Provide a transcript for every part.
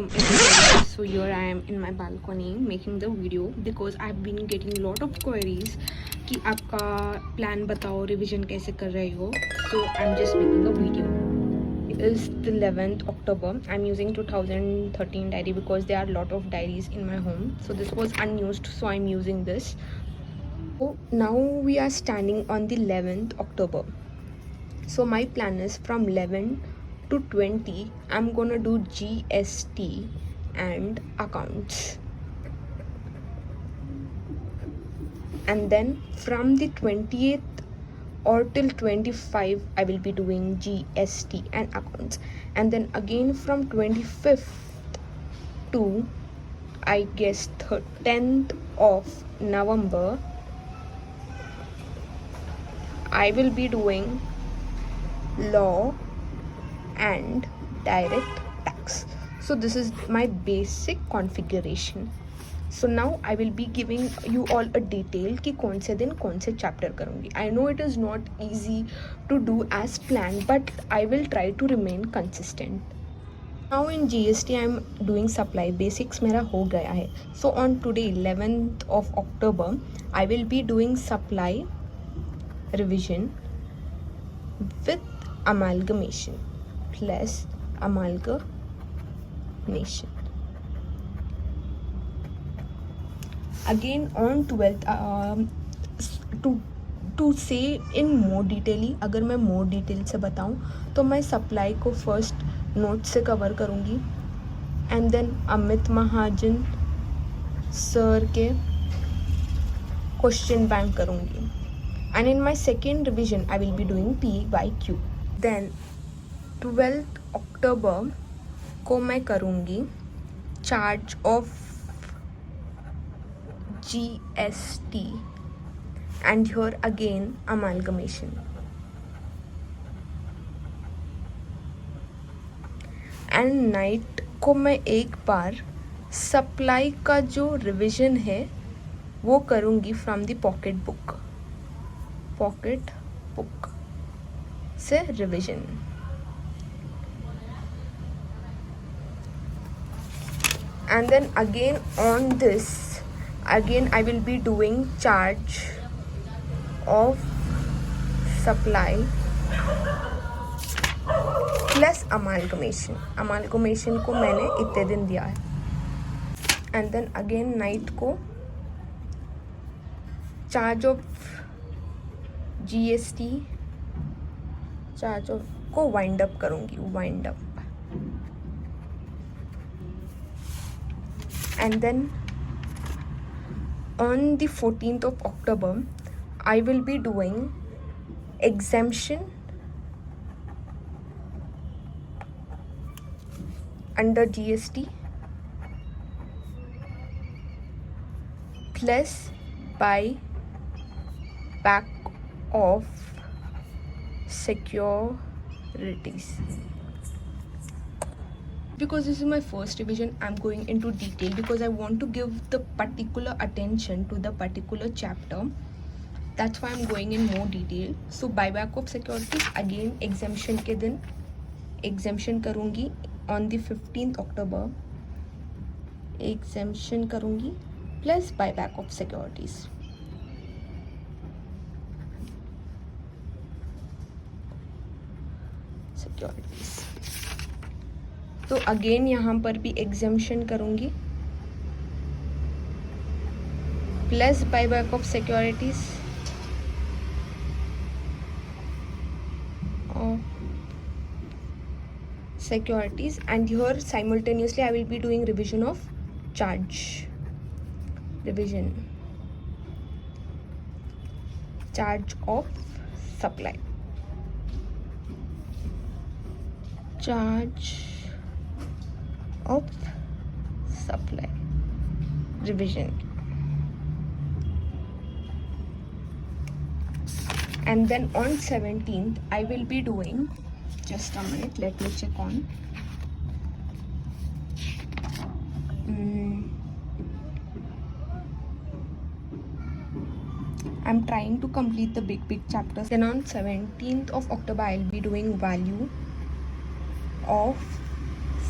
Everybody. So here I am in my balcony making the video because I've been getting a lot of queries कि आपका plan बताओ revision कैसे कर रहे हो. So I'm just making a video. It is the 11th October. I'm using 2013 diary because there are a lot of diaries in my home. So this was unused, so I'm using this. So now we are standing on the 11th October. So my plan is from 11 to 20 I'm gonna do GST and accounts, and then from the 20th or till 25 I will be doing GST and accounts, and then again from 25th to I guess 10th of November I will be doing law and direct tax. So this is my basic configuration. So now I will be giving you all a detail कि कौन से दिन कौन से chapter करूँगी. I know it is not easy to do as planned, but I will try to remain consistent. Now in GST I am doing supply basics मेरा हो गया है. So on today 11th of October I will be doing supply revision with amalgamation plus amalgamation. Again on 12th to say in more detail, अगर मैं more detail से बताऊँ तो मैं supply को first note से cover करूँगी, and then Amit Mahajan sir के question bank करूँगी, and in my second revision I will be doing P by Q. Then 12th October को मैं करूँगी charge of GST and here again amalgamation. And night को मैं एक बार supply का जो revision है वो करूँगी from the pocket book से revision. And then again on this again I will be doing charge of supply plus amalgamation को मैंने इतने दिन दिया है. And then again night को charge of GST charge of को wind up करूँगी wind up. And then on the 14th of October I will be doing exemption under GST plus buyback of securities. Because this is my first revision, I'm going into detail because I want to give the particular attention to the particular chapter. That's why I'm going in more detail. So buyback of securities again exemption के दिन exemption करूँगी on the 15th October exemption करूँगी plus buyback of securities. तो again यहाँ पर भी exemption करूँगी plus buyback of securities and here simultaneously I will be doing revision of charge of supply, charge of supply revision. And then on 17th I will be doing, just a minute, let me check on I'm trying to complete the big chapters. Then on 17th of October I'll be doing value of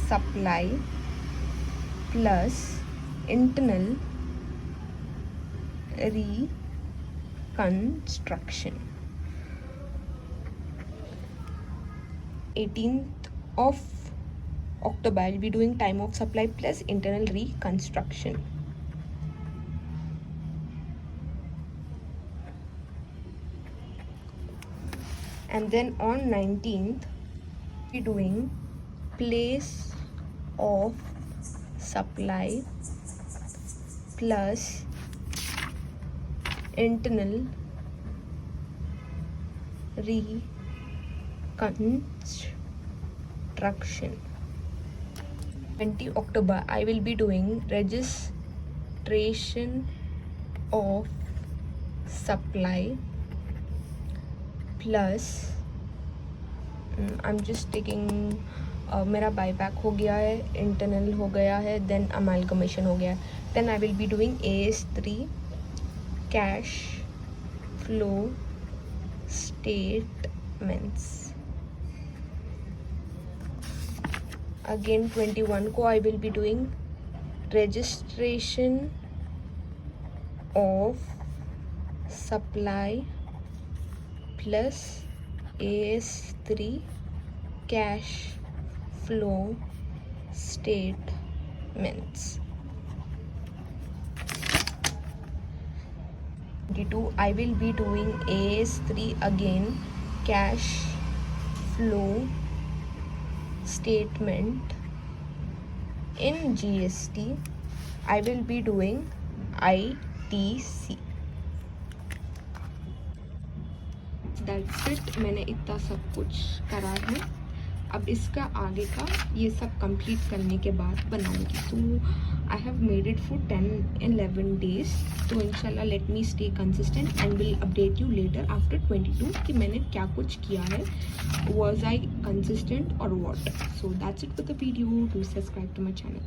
supply plus internal reconstruction. 18th of October, I'll be doing time of supply plus internal reconstruction. And then on 19th, be doing place of supply plus internal reconstruction. 20 October, I will be doing registration of supply plus I'm just taking मेरा buyback हो गया है, internal हो गया है, then amalgamation हो गया है. Then I will be doing AS3 cash flow statements. Again 21 को I will be doing registration of supply plus AS3 cash flow statements. 22 I will be doing AS3 again cash flow statement. In GST I will be doing ITC. That's it. मैंने इतना सब कुछ करा है. अब इसका आगे का ये सब कंप्लीट करने के बाद बनाऊंगी. So I have made it for 10-11 days. तो इंशाल्लाह let me stay consistent and will update you later after 22 कि मैंने क्या कुछ किया है. वॉज आई कंसिस्टेंट और what. So that's it for the video. Do subscribe to my channel.